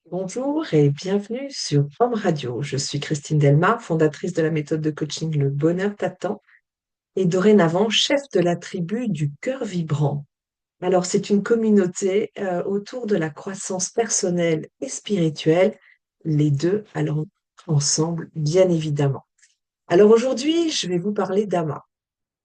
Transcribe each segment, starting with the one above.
Bonjour et bienvenue sur Pomme Radio. Je suis Christine Delmar, fondatrice de la méthode de coaching Le Bonheur t'attend et dorénavant chef de la tribu du cœur vibrant. Alors, c'est une communauté autour de la croissance personnelle et spirituelle, les deux allant ensemble, bien évidemment. Alors aujourd'hui, je vais vous parler d'Ama.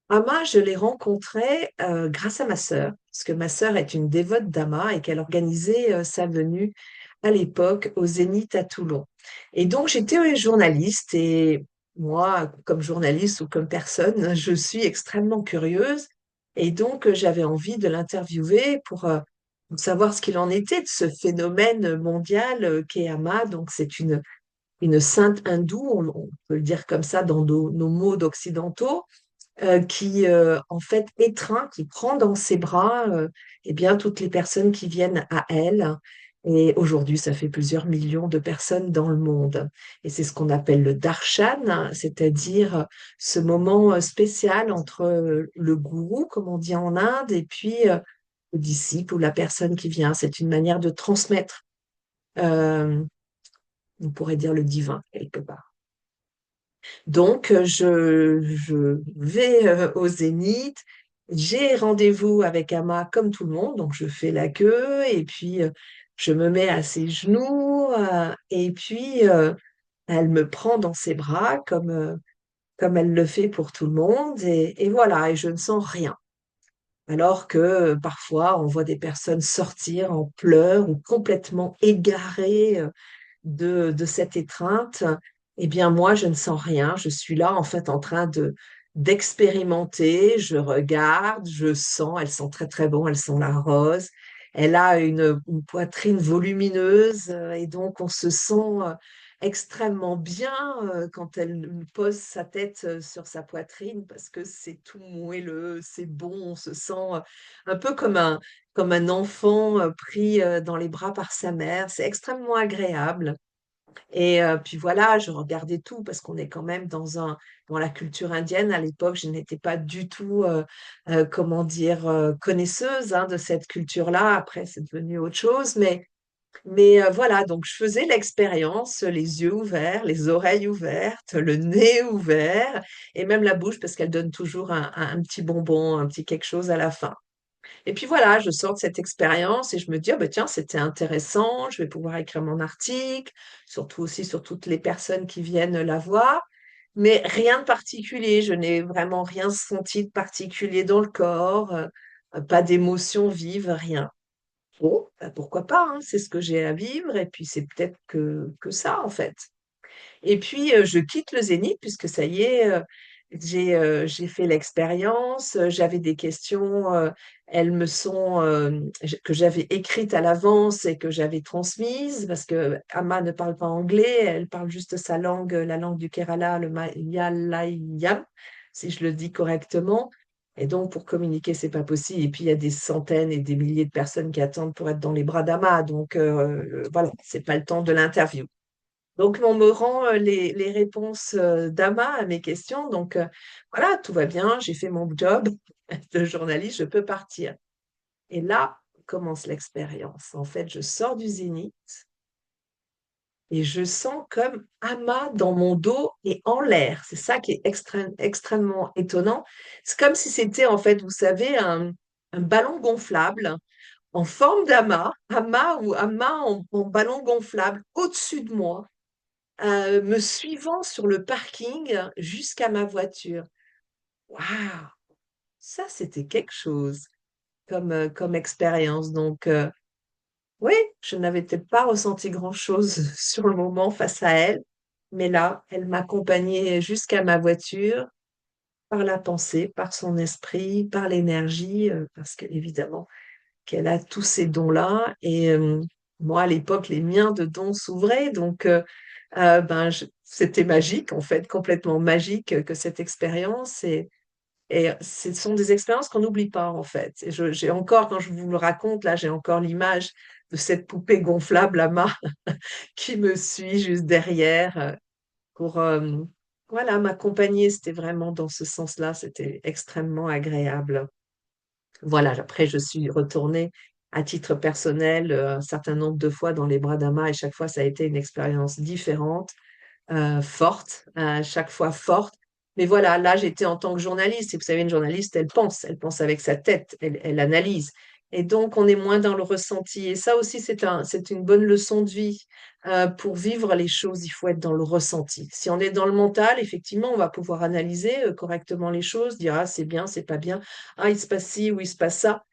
Ama, je l'ai rencontrée grâce à ma sœur, parce que ma sœur est une dévote d'Ama et qu'elle organisait sa venue à l'époque au Zénith à Toulon. Et donc, j'étais journaliste et moi, comme journaliste ou comme personne, je suis extrêmement curieuse. Et donc, j'avais envie de l'interviewer pour savoir ce qu'il en était de ce phénomène mondial qu'est Ama. Donc, c'est une sainte hindoue, on peut le dire comme ça dans nos mots occidentaux qui en fait étreint, qui prend dans ses bras eh bien toutes les personnes qui viennent à elle. Et aujourd'hui, ça fait plusieurs millions de personnes dans le monde. Et c'est ce qu'on appelle le darshan, c'est-à-dire ce moment spécial entre le gourou, comme on dit en Inde, et puis le disciple ou la personne qui vient. C'est une manière de transmettre, euh, on pourrait dire le divin quelque part. Donc, je vais au Zénith. J'ai rendez-vous avec Ama comme tout le monde. Donc, je fais la queue et puis je me mets à ses genoux. Et puis, elle me prend dans ses bras comme elle le fait pour tout le monde. Et voilà, et je ne sens rien. Alors que parfois, on voit des personnes sortir en pleurs ou complètement égarées de cette étreinte, eh bien moi, je ne sens rien. Je suis là, en fait, en train d'expérimenter. Je regarde, je sens. Elle sent très, très bon. Elle sent la rose. Elle a une poitrine volumineuse et donc on se sent extrêmement bien quand elle pose sa tête sur sa poitrine parce que c'est tout moelleux, c'est bon. On se sent un peu comme un enfant pris dans les bras par sa mère. C'est extrêmement agréable. Et puis voilà, je regardais tout parce qu'on est quand même dans la culture indienne. À l'époque, je n'étais pas du tout, comment dire, connaisseuse de cette culture-là. Après, c'est devenu autre chose. Mais voilà, donc je faisais l'expérience, les yeux ouverts, les oreilles ouvertes, le nez ouvert et même la bouche parce qu'elle donne toujours un petit bonbon, un petit quelque chose à la fin. Et puis voilà, je sors de cette expérience et je me dis, ah ben tiens, c'était intéressant, je vais pouvoir écrire mon article, surtout aussi sur toutes les personnes qui viennent la voir, mais rien de particulier, je n'ai vraiment rien senti de particulier dans le corps, pas d'émotion vive, rien. Bon, ben pourquoi pas, hein, c'est ce que j'ai à vivre et puis c'est peut-être que ça en fait. Et puis, je quitte le Zénith puisque ça y est, j'ai fait l'expérience, j'avais des questions, elles me sont, que j'avais écrites à l'avance et que j'avais transmises parce que Amma ne parle pas anglais, elle parle juste sa langue, la langue du Kerala, le Malayalam, si je le dis correctement. Et donc, pour communiquer, c'est pas possible. Et puis, il y a des centaines et des milliers de personnes qui attendent pour être dans les bras d'Ama. Donc, voilà, c'est pas le temps de l'interview. Donc, on me rend les réponses d'Ama à mes questions. Donc, voilà, tout va bien, j'ai fait mon job de journaliste, je peux partir. Et là commence l'expérience. En fait, je sors du zénith et je sens comme Ama dans mon dos et en l'air. C'est ça qui est extrêmement étonnant. C'est comme si c'était, en fait, vous savez, un ballon gonflable en forme d'Ama, Ama ou Ama en ballon gonflable au-dessus de moi me suivant sur le parking jusqu'à ma voiture. Waouh, ça c'était quelque chose comme expérience. Donc oui, je n'avais peut-être pas ressenti grand-chose sur le moment face à elle, mais là, elle m'accompagnait jusqu'à ma voiture par la pensée, par son esprit, par l'énergie, parce qu'évidemment qu'elle a tous ces dons-là. Et moi, à l'époque, les miens de dons s'ouvraient, donc c'était magique, en fait, complètement magique que cette expérience. Et ce sont des expériences qu'on n'oublie pas, en fait. Et j'ai encore, quand je vous le raconte, là, j'ai encore l'image de cette poupée gonflable à main qui me suit juste derrière pour, voilà, m'accompagner. C'était vraiment dans ce sens-là, c'était extrêmement agréable. Voilà, après, je suis retournée à titre personnel un certain nombre de fois dans les bras d'Ama et chaque fois, ça a été une expérience différente, forte, à chaque fois forte. Mais voilà, là, j'étais en tant que journaliste. Et vous savez, une journaliste, elle pense avec sa tête, elle analyse. Et donc, on est moins dans le ressenti. Et ça aussi, c'est une bonne leçon de vie. Pour vivre les choses, il faut être dans le ressenti. Si on est dans le mental, effectivement, on va pouvoir analyser correctement les choses, dire, ah, c'est bien, c'est pas bien, ah, il se passe ci ou il se passe ça.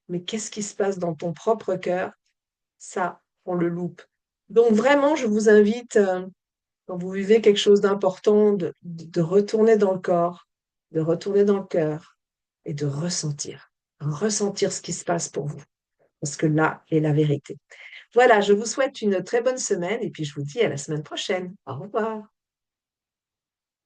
Mais qu'est-ce qui se passe dans ton propre cœur? Ça, on le loupe. Donc, vraiment, je vous invite, quand vous vivez quelque chose d'important, de retourner dans le corps, de retourner dans le cœur et de ressentir. Ressentir ce qui se passe pour vous. Parce que là est la vérité. Voilà, je vous souhaite une très bonne semaine et puis je vous dis à la semaine prochaine. Au revoir.